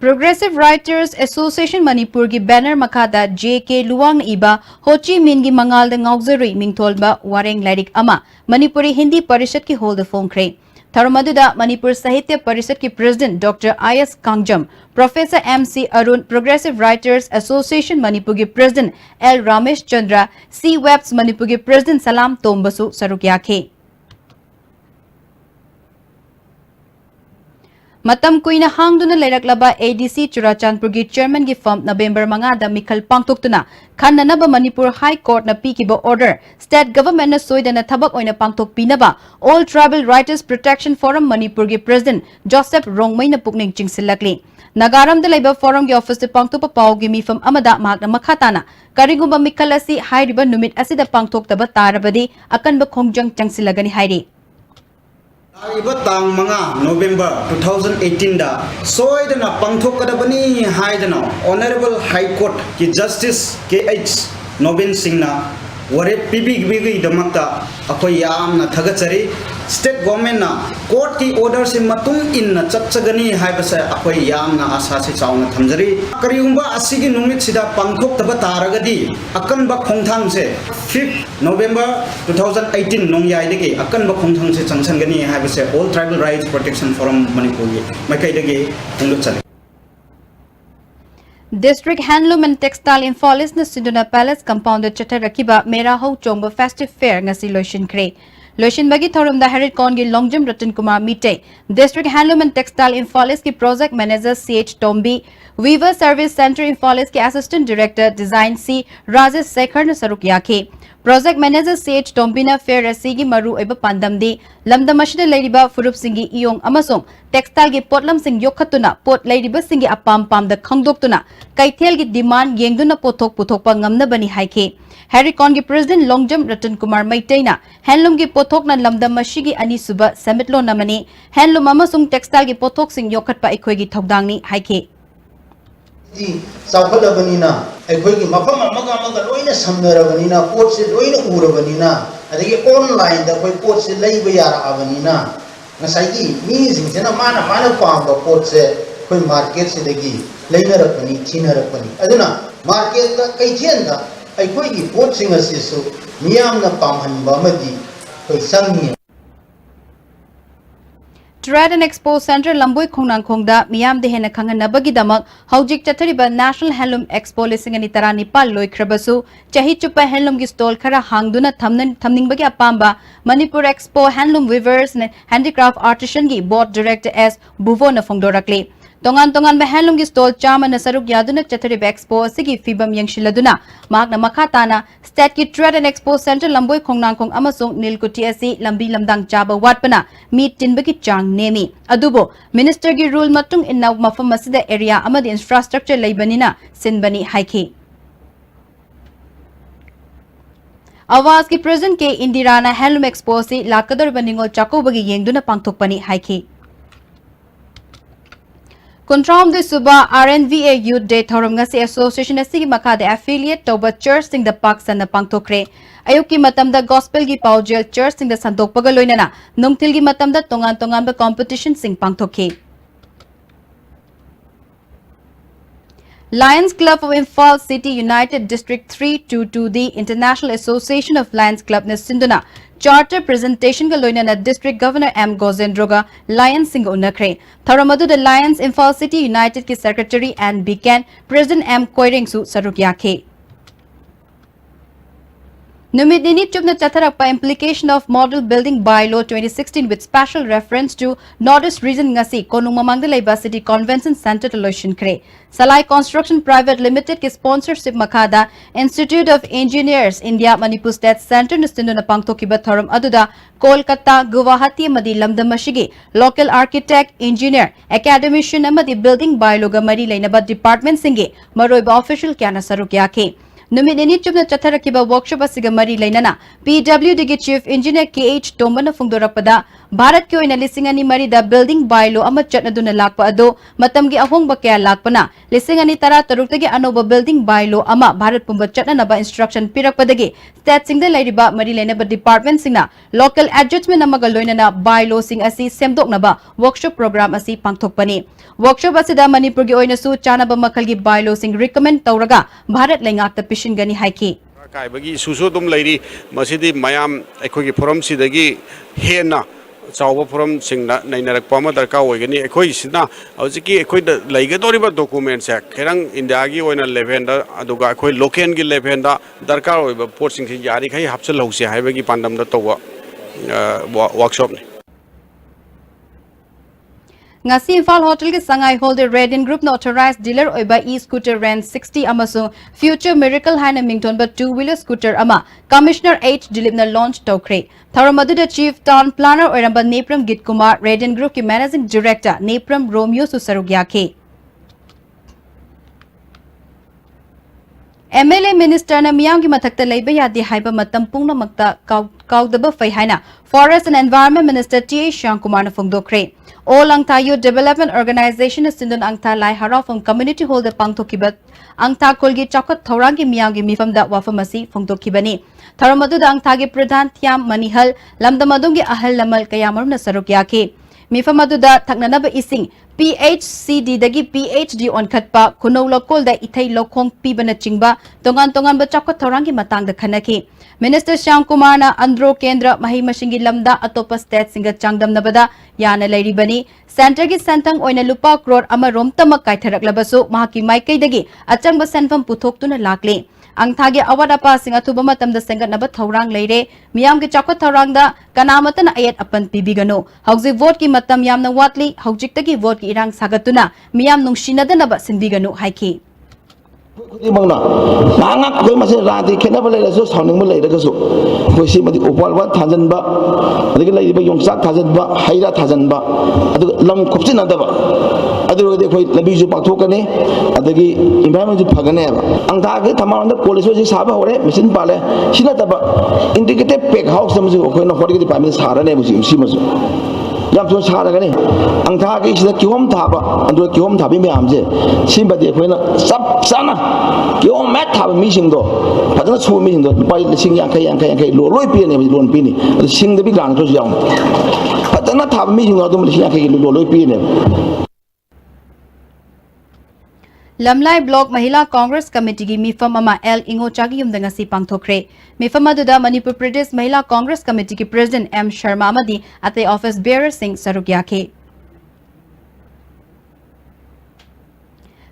Progressive Writers Association Manipur gi banner makada JK Luwang iba Ho Chi Minh gi mangal da ngauzari mingtholba wareng lairik ama Manipuri Hindi Parishad ki hold the phone kre Tharamaduda Manipur Sahitya Parishad ki President Dr. I.S. Kangjam, Professor M.C. Arun, Progressive Writers Association Manipur ki President L. Ramesh Chandra, C-Webs Manipur ki President Salam Tombasu Sarukyake. Matam Kuina Hangduna Leraklaba ADC Churachandpur gi Chairman gi firm November Mangada Mikhal Pangtoktuna Khananaba Manipur High Court na pikiba order State Government na soidana thabak oina pangtok pinaba All Tribal Writers Protection Forum Manipur gi President Joseph Rongmai na pukning chingsilakli Nagaram da Labor Forum gi Office pangtopa pau gi mifam amada mahak na makhatana karigumba Mikhal asi hairiba numit asida pangtok taba tarabadi akan ba khongjang changsilagani hairi tang manga November 2018 da soidana pangthokadabani haidana Honorable High Court ki Justice KH Nobin Singh na warep PBG damakta akoi yamna thagachari state government na court ki order se matung in na chakchagani haibasa akoi yamna asa se chauna thamjari kariumba asigi numit sida pangthok taba taragadi akanba khongthang se 5th November 2018 nongyai dege akanba khongthang se changsangani haibasa All Tribal Rights Protection Forum Manipuri makai dege hunglu chale District Handloom and Textile Infolis na Sinduna Palace compound Chatarakiba Mera Ho Chomba Festive Fair ngasi lotion kre. Lotion bagi thorum da Harrit Kon gi Longjam Ratan Kumar Mite. District Handloom and Textile Infolis ki Project Manager CH Tombi, Weaver Service Center Infolis ki Assistant Director Design C Rajesh Sekhar na saruk yakhe. Project Manager CH Tombina Fair Asigi Maru Eba Pandamdi, Lamdamashina Ladiba Furup Singi Iong Amasong, Textile gi Potlam Sing Yokatuna, Pot Ladiba Singi Apam Pam the Kangdoktuna, Kaithel gi Demand Yengduna Potok Potokpa Ngamna Bani Haike. Harry Kon gi President Longjam Ratan Kumar Maitaina, Handloom gi Potok na Lamdamashigi Ani Suba Semitlo Namani, Handloom Amasong Textile gi Potok Sing Yokatpa Ikogi Togdangni Haike. Saukadabanina, Equigi Mapama Maga Loina Samnarabanina, Ports Loina Urabanina, and the online that we ports in Labia Avanina. Nasaki, means in a mana palm the ports when markets in the gi, Lainer Apani, Tina Apani. Aduna, market the Kaitienda, Equigi portsing a sisu, Miam the Pamhan Bamadi, Sangi. Trade and Expo Center Lamboi Khongnang Khongda Miyam de Hena Khangan Nabagi Damak Haujik Chathariba National Handloom Expo Lisingani Tara Nipal Loi Krabasu Chahi Chupa Handloom gi stall khara hangduna thamning bagi apamba Manipur Expo Handloom Weavers and Handicraft Artisan gi Board Director S Buvo na Fongdorakle Tongan ba handloom gi stall chama na saruk yaduna Chathariba Expo asigi fibam yangshiladuna magna makhatana State ki Trade and Expo Center Lamboi Khongnang Khong amasong Nilkuti asi lambi lamdang chaba watpana mi tinbagi chang nemi adubo minister gi rule matung inna mafam masida area amadi infrastructure leibanina sinbani haiki Awas ki president ke Indirana Handloom Expo si lakadar baningol chako bagi yengduna pangthokpani haiki Kontram de Suba RNVA Youth Day Thoram ngasi Association asigi makade affiliate toba church sing the park san pangthokre ayuki matamda gospel gi paujel church sing the santokpaga loinana nungtil gi matamda tongan ba competition sing pangthokhe Lions Club of Imphal City United District 322 the International Association of Lions Club na Sinduna Charter presentation ga loinana District Governor M Gozendroga Lions sing unakre Tharamadu the Lions Imphal City United ki Secretary and Beacon President M Koiring su sarukyakhe Numidini Chubna Chatharapa implication of Model Building Bylaw 2016 with special reference to Northeast Region Ngasi Konung Mamangdalaiba City Convention Center Solution Kre Salai Construction Private Limited ki sponsorship makada Institute of Engineers India Manipur State Center Nustinduna Pangtokiba Thoram Aduda Kolkata Guwahati Amadi Lamdamashigi Local Architect Engineer Academician Amadi Building Bylaw Gamari Lainaba Department Singe Maroiba Official Kyana Sarukyake Numidini Chubna Chatharakiba workshop asiga mari lainana PWD gi Chief Engineer KH Tombana Fungdorapada Bharat ki oina lisingani mari da building bylaw ama chatnaduna lakpa ado matamgi ahongba kaya lakpana lisingani tara taruktagi anoba building bylaw ama Bharat pumba chatnanaba instruction pirakpadagi state singda lairiba mari lainaba department singna local adjustment amaga loinana bylaw sing asi semdoknaba workshop program asi pangthokpani workshop asida Manipur gi oina su chanaba makhalgi bylaw sing recommend tawraga Bharat laingakta Gani Haiki. Kaibagi susu dum lady masidi mayam ekoi forum sidagi hena chawa forum singna nainarak pama darka oigani ekoi sina hojiki ekoi laigadoriba documents ya kerang india gi oina level da aduga ekoi local gi level da darka oiba port sing yari khai hapsal hause haibagi pandam da towa workshop ni Ngasi Imphal Hotel ki Sangai Holder Radiant Group na authorized dealer oiba e-scooter rent 60 amasung Future Miracle Haina Mington ba two-wheeler scooter ama Commissioner H Dilip na launch tokre Tharamadu the Chief Town Planner oiramba Nepram Git Kumar Radiant Group ki Managing Director Nepram Romeo Susarugyake MLA Minister na miyam ki mathakta leiba yadi haiba matam pungna makta kaudaba fai haina Forest and Environment Minister T.A. Shankumar na phongdokre. All Angta Youth Development Organization na sindun Angta Lai Haraw from Community Hall da pangthokibat Angta Kolgi Chakot Thaurangi miyam ki mifam da wafamasi phongdokibani. Tharamadu da Angta ki Pradhan Thiam Manihal lamdamadung ki ahal lamal kayamarum na saruk yake. Mifam aduda thaknanaba ising PHCD dagi PhD on khatpa kuno lokol da ithai lokhong pibana chingba tongan ba chakot thorangi matang da khanaki Minister Shyam Kumar na Andro Kendra mahi mashingi lamda atopa state singa changdam nabada yana lairi bani center gi sentang oina lupa crore ama rom tamak kaitharak labasu mahaki maikai dagi achang ba senfam puthok tuna lakle Angthagi awada pa singa thuba matam da sengat naba thorang leire miyam gi chakot thorang da kanamata na ayat apan pibigano hauji vote ki matam yam na watli haujik tagi vote ki irang sagatuna miyam nungshina da naba sinbigano haiki Dimana, nangak kau masih rati, kenapa lagi so sounding mulai dah kesu, kau si mati upal buat thajan ba, adik lagi ba yongsak thajan ba, haira thajan ba, adik lam kopsi nada ba, adik lagi kau lebih jauh paktu kan ni, adik environment jauh pagan ni ba, angta ke thamar anda polis wajib sahaja orang, mesin pale, sini tak ba, indicated pack house sama sih, kau nak hori kita pamit sahara ni musim si masuk. Yang tuan sahara kan ni, angta ke sini kiom thapa, antu kiom thapi me amje, simba dia kau nak sab sana, kiom mat thapa meeting do, pasal semua meeting do, pai sing yang kai loroi pi ni, loroi pi ni, sing tapi gan terus jauh, pasal nak thapa meeting do, tu mesti yang kai loroi pi ni. Lamlai Block Mahila Congress Committee gi mifam ama L Ingo Chagi yum danga si pangthokre mifam aduda Manipur Pradesh Mahila Congress Committee ki President M Sharma amadi ate office bearer Singh Sarugya ke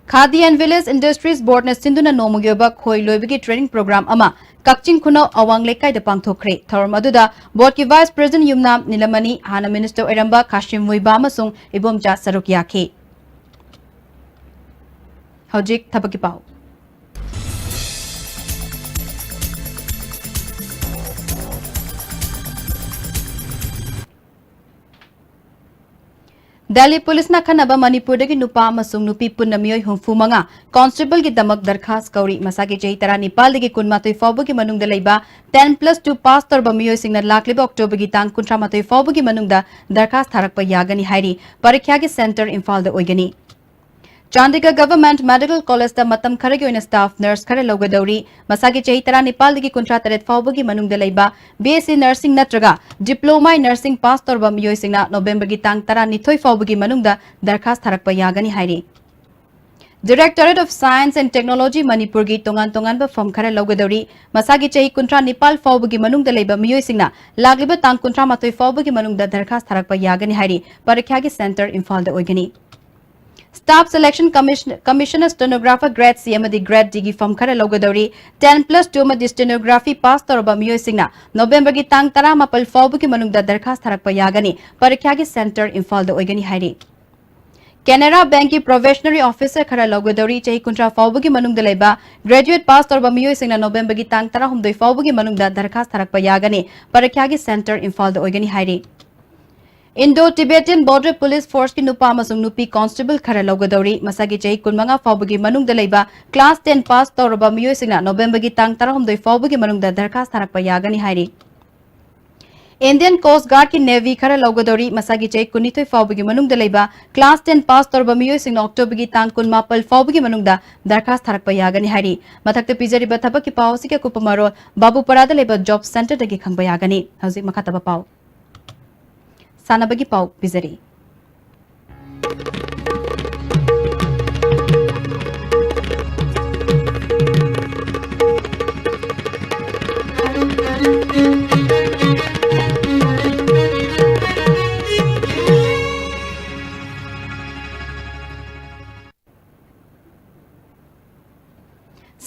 Khadi and Village Industries Board na sinduna nomugyoba khoi loibigi training program ama Kakching Kuno Awang Lekai da pangthokre thoram aduda board ki Vice President Yumnam Nilamani Hana Minister Eramba Kashim Muiba amasung ibomja Sarugya ke Hojik Tabaki Pau. Delhi Police na khanaba Manipur dagi nupa amasung nupi punna miyoi humfu manga constable gi damak darkhas kauri masagi jehi tara Nepal dagi kunmatoi fawbu gi manung da leiba 10+2 pass torba miyoi singna lakliba October gi tang kuntra matoi fawbu gi manung da darkhas tharakpa yagani hairi parikya gi center Imphal da oigani Chandigarh Government Medical College da matam kharagi oina staff nurse khare logadori masagi chehi tara Nepal dagi kuntra taret fawbagi manung da leiba BSc nursing natraga diploma in nursing pass torba miyoi singna November gi tang tara nithoi fawbagi manung da darkhas tharakpa yagani hairi Directorate of Science and Technology Manipur gi tongan ba form khare logadori masagi chehi kuntra Nepal fawbagi manung da leiba miyoi singna lagliba tang kuntra matoi fawbagi manung da darkhas tharakpa yagani hairi parikya gi center Imphal da oigani Staff Selection Commissioner Stenographer Grade C amadi Grade D gi form khare logadori 10+2 amadi stenography pass torba miyoi singna November gi tang tara mapal fawbu gi manung da darkhas tharakpa yagani parikya gi center Imphal da oigani hairi Canara Bank ki Probationary Officer khara logadori chehi kuntra fawbu gi manung da leiba graduate pass torba miyoi singna November gi tang tara humdoi fawbu gi manung da darkhas tharakpa yagani parikya gi center Imphal da oigani hairi Indo-Tibetan Border Police Force ki nupa amasung nupi constable khara logadori masagi chehi kunmanga fawbugi manung da leiba class 10 pass torba miyoi singna November gi tang tara humdoi fawbugi manung da darkhas tharakpa yagani hairi Indian Coast Guard ki Navy khara logadori masagi chehi kunithoi fawbugi manung da leiba class 10 pass torba miyoi singna October gi tang kunmapal fawbugi manung da darkhas tharakpa yagani hairi mathakta pijari ba thabak ki pawsi ke kupamaro Babu Parada leiba job center dagi khangba yagani hauji makataba paw Sanabagi Pau Pizari.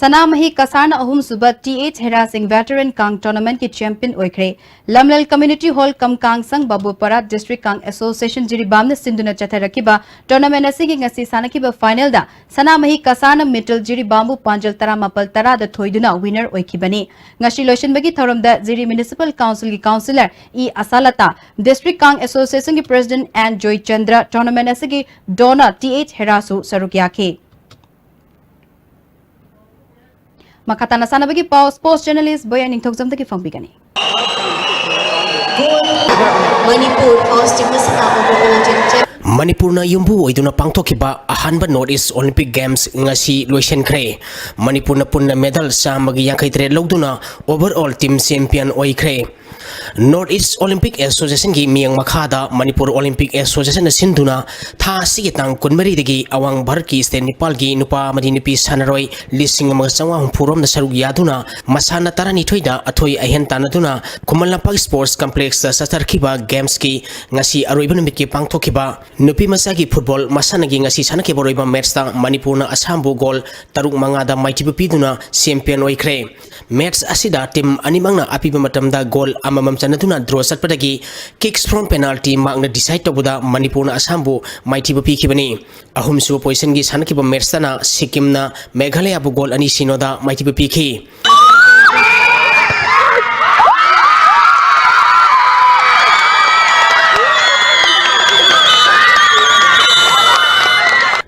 Sanamahi Kasana Ahum Suba TH Hera Singh Veteran Kang Tournament ki champion oikre Lamlal Community Hall Kam Kang Sang Babu Parat District Kang Association Jiribam na Sinduna Chatharakiba Tournament asigi ngasi sanakiba final da Sanamahi Kasana Mittal Jiribambu Panjal Tara Mapal Tara da thoiduna winner oikibani ngashi lotion bagi thoram da Jiri Municipal Council ki councillor E Asalata District Kang Association ki President and Joy Chandra Tournament asigi Donna TH Hera su sarukya ke Makatana sanabagi pau sports journalist Boyan Ningthokjam taki fangbigani. Manipur hosting the overall championship. Manipurna yumbu oiduna pangthokiba ahanba Northeast Olympic Games ngasi loisen khre. Manipurna punna medal samagi yankaitre logduna overall team champion oikhre. Northeast Olympic Association gi miyang makhada Manipur Olympic Association sinduna tha sigi tang kunmari degi awang Bharat ki state Nepal gi nupa madi nipi sanaroi lising masawa humpurom na sarug yaduna masana tarani thoida athoi ahen tanaduna Kumalampak Sports Complex satarkiba games ki ngasi aroibun mikki pangthokiba nupi masagi football masana gi ngasi sanake boroiba match ta Manipurna Assambu goal taruk mangada maitibu piduna champion oikhre. Match asida team animangna apiba matamda goal amamam chanaduna draw satpadagi kicks from penalty magna decide tobuda Manipurna Assambu maitibu pikibani. Ahumsu position gi sanakiba match tana Sikimna Meghalaya bu goal ani sinoda maitibu piki.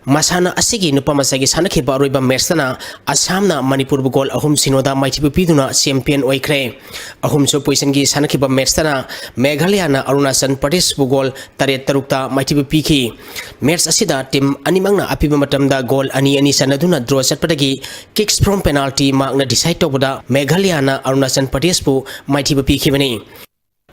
Masana asigi nupa masagi sanake baroiba mersana Assamna Manipur bu goal ahum sinoda maitibu piduna champion oikhre. Ahum so position gi sanake ba mersana Meghalaya na Arunachal Pradesh bu goal taret tarukta maitibu piki. Match asida team animangna apiba matamda goal ani sanaduna draw satpadagi kicks from penalty magna decide tobuda Meghalaya na Arunachal Pradesh bu maitibu piki bani.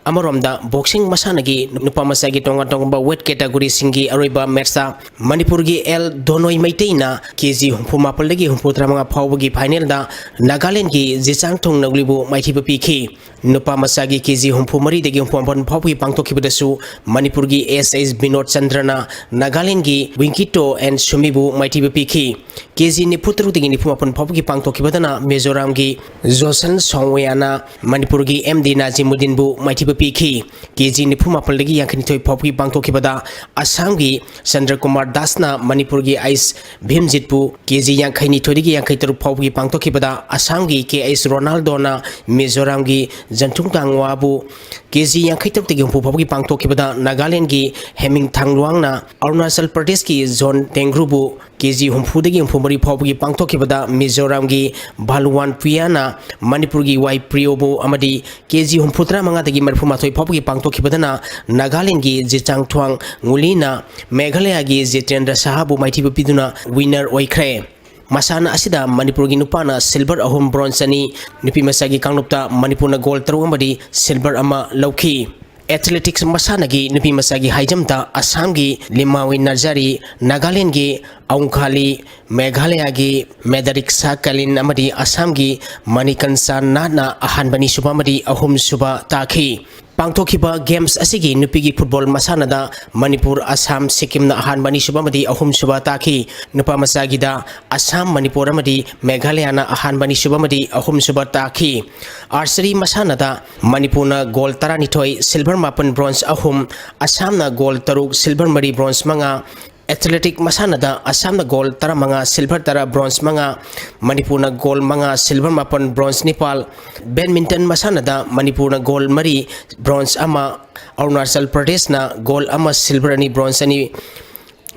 Amoromda boxing masanagi nupa masagi tonga tonga weight category singi aroiba matcha Manipur gi L Donoi Maiteina kg humpumapal lagi humputra mga phawgi final da Nagaland gi Jichang Thong naglibu maithiba piki nupa masagi kg humpumari degi humpampan phawgi pangtokhibasu Manipur gi SS Binod Chandrana Nagaland gi Winkito and Sumibu maithiba piki kg niputru degi nipumapan phawgi pangtokhibadana Mizoram gi Josan Songwayana Manipur gi MD Najimuddin bu maithiba piki kg nipumapal legi yankani thoi phawgi pangtokhibada Assam gi Chandra Kumar Dasna Manipur gi Ice Bhimjit bu kg yankaini thoi gi yankai taru phawgi pangtokhibada Assam gi KS Ronaldo na Mizoram gi Jantung Tangwa bu kg yankai taru tegi phawgi pangtokhibada Nagaland gi Heming Thangluang na Arunachal Pradesh gi Zone Tengru bu kg humpu degi humpumari phawgi pangtokhibada Mizoram gi Balwan Puyana Manipur gi Wai Priyobu amadi kg humputra manga degi marfumathoi phawgi pangtokhibadana Nagaland gi Jichang Thuang Ngulina Meghalaya gi Jitendra Sahabu maithibu piduna winner oikhre. Masana asida Manipur gi nupana silver ahum bronze ani nupi masagi kangnupta Manipurna gold taru amadi silver ama lauki. Athletics masana gi nupi masagi haijamta Assam gi Limawi Narjari Nagaland gi Aungkhali Meghalaya gi Medarik Sakalin amadi Assam gi Manikansa Nana ahanbani suba amadi ahum suba takhi. Pangtokhiba games asigi nupigi football masana da Manipur Assam Sikkim na ahanbani suba amadi ahum suba takhi nupa masagi da Assam Manipur amadi Meghalaya na ahanbani suba amadi ahum suba takhi. Archery masana da Manipur na gold taranithoi silver mapan bronze ahum Assam na gold taruk silver mari bronze manga. Athletic masana da Assam na gold tara manga silver tara bronze manga Manipur na gold manga silver mapan bronze Nepal. Badminton masana da Manipur na gold mari bronze ama Arunachal Pradesh na gold ama silver ani bronze ani.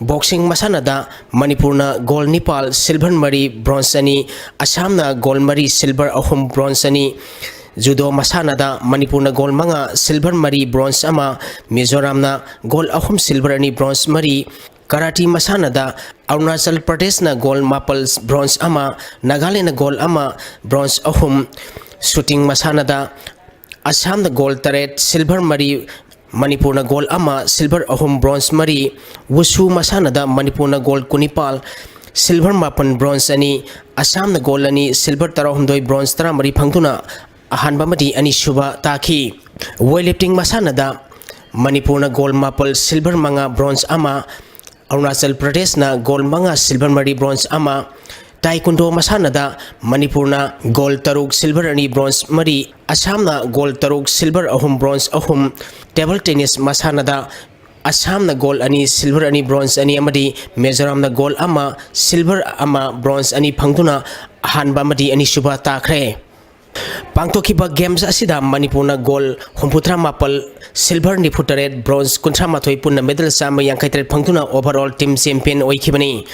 Boxing masana da Manipur na gold Nepal silver mari bronze ani Assam na gold mari silver ahum bronze ani. Judo masana da Manipur na gold manga silver mari bronze ama Mizoram na gold ahum silver ani bronze mari. Karate masana da Arunachal Pradesh na gold mapal bronze ama Nagaland na gold ama bronze ahum. Shooting masana da Assam na gold taret silver mari Manipur na gold ama silver ahum bronze mari. Wushu masana da Manipur na gold kunipal silver mapan bronze ani Assam na gold ani silver tarahumdoi bronze tara mari phangtuna ahanba madi ani suba takhi. Weightlifting masana da Manipur na gold mapal silver manga bronze ama Arunachal Pradesh na gold manga silver mari bronze ama. Taekwondo masana da Manipur na gold taruk silver ani bronze mari Assam na gold taruk silver ahum bronze ahum. Table tennis masana da Assam na gold ani silver ani bronze ani amadi Mizoram na gold ama silver ama bronze ani phangtuna ahanba amadi ani suba takhre. Pangtokhiba games asida Manipur na gold humputra mapal silver ni putaret bronze kuntra mathoi punna medal sama yang kaitret phangtuna overall team champion oikhibani.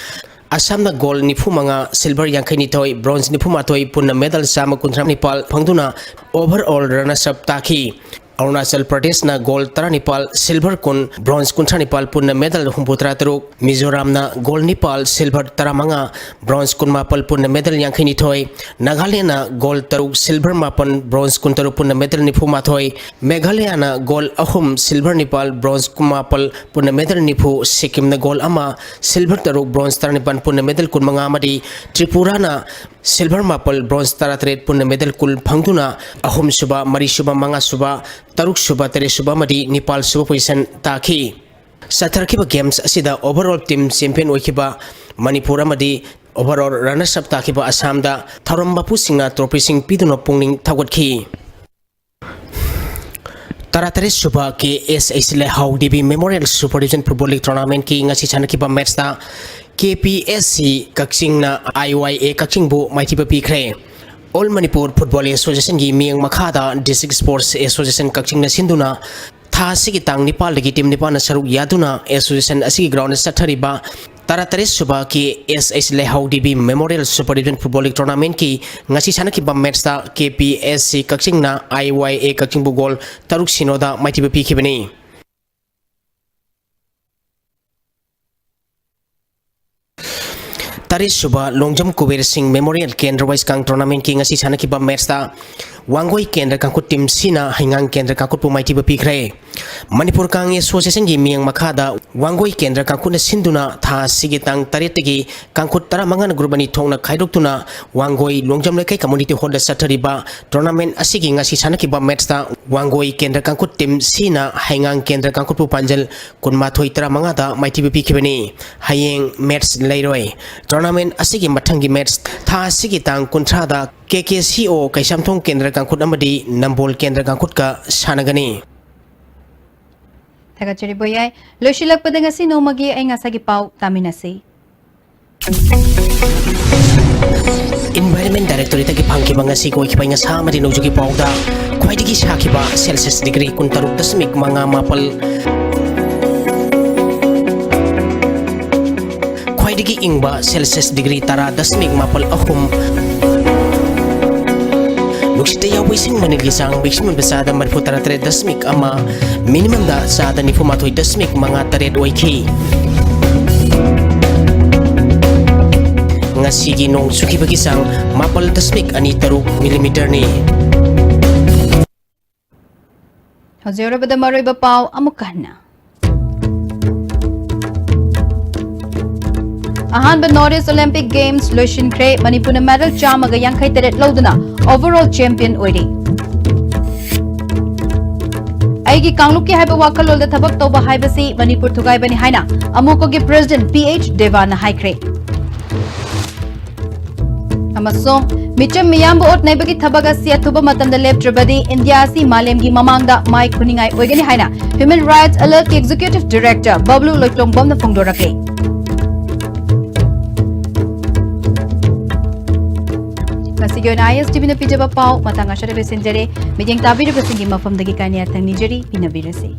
Asamna gold nifu manga silver yangkai nitoi bronze nifu matoi punna medal sama kuntra nipal phangduna overall runners up taki. Arunachal Pradesh na gold tara nipal silver kun bronze kuntra nipal punna medal humputra teruk. Mizoram na gold nipal silver tara manga bronze kun mapal punna medal yangkai nitoi. Nagaland na gold taruk silver mapan bronze kun taruk punna medal nifu mathoi. Meghalaya na gold ahum silver nipal bronze kun mapal punna medal nifu. Sikkim na gold ama silver taruk bronze tara nipan punna medal kun manga amadi. Tripura na silver mapal bronze tara tret punna medal kul phangduna ahum suba mari suba manga suba taruk suba tere suba madi Nepal suba position taki. Satarkiba games asida overall team champion oikiba Manipur amadi overall runners up takiba Assam da Tharamba pusingna trophy sing piduna pungning thawatki. Taratare suba ke SAC Lehau DB Memorial Super Division Football League Tournament ki ngasi chanakiba match da KPSC Kakching na IYA Kakching bu maitiba pikre. All Manipur Football Association gi miyang makhada District Sports Association Kakching na sinduna tha sigi tang Nepal lagi team Nepal na saruk yaduna association asigi ground sathariba taratare suba ki SAC Lehau DB Memorial Super Division Football League Tournament ki ngasi chanakiba match da KPSC Kakching na IYA Kakching bu goal taruk sinoda maitiba pikibani. Taris suba longjam Kuber Singh Memorial Kendra Wise Kang Tournament ki ngasi chanakiba match da Wangoi Kendra Kangkut team sina hingang Kendra Kangkut pu maitiba pikre. Manipur Kang Association gi miyang makhada Wangoi Kendra Kangkut na sinduna tha sigitang taretegi Kangkut tara mangan grubani thongna khaidoktuna Wangoi longjam lekai community hall da sathariba tournament asigi ngasi chanakiba match da Wangoi Kendra Kangkut team sina hingang Kendra Kangkut pu panjal kunma thoi tara manga da maitiba pikibani. Hayeng match leiroi tournament asigi mathangi match tha sigitang kunthra da KKCO Kaisamthong Kendra Kangkut amadi Nambol Kendra Kangkut ka sanagani. Taga chiri boyay loshilak padanga si no magi ay nga sagi pau taminasi. Environment Director ita ki phangki banga si ko ikipay nga sa amadi no jugi pau da khwaidigi sakiba Celsius degree kun taruk dasmik mga mapal khwaidigi ingba Celsius degree tara dasmik mapal ahum Nuksita yaw ising manigisang maximum basada marpo taratare dasmik ama minimum da sada ni pumatoy dasmik mga tared oiki. Nga sige nung sukibagisang mapal dasmik ani taruk millimeter ni. Hozero bada maroy bapaw amukan na. Ahanba Northeast Olympic Games Lushin Kre Manipur na medal chamaga yangkai teret loduna overall champion oiri. Aigi kangluki haiba wakalol da thabak toba haiba si Manipur thugai bani haina amuko gi President PH Devana haikre. Amasong micham miyambo ot naibagi thabaga si athuba matamda leptrabadi India si malem gi mamangda mai khuningai oigani haina Human Rights Alert ki Executive Director Bablu Loitlongbom na phongdorakle. Sige na ISTV na pijaba pau matanga shara besenjare mijeng tabiri besingi mafam dagi kanya tang nijeri pinabirasi.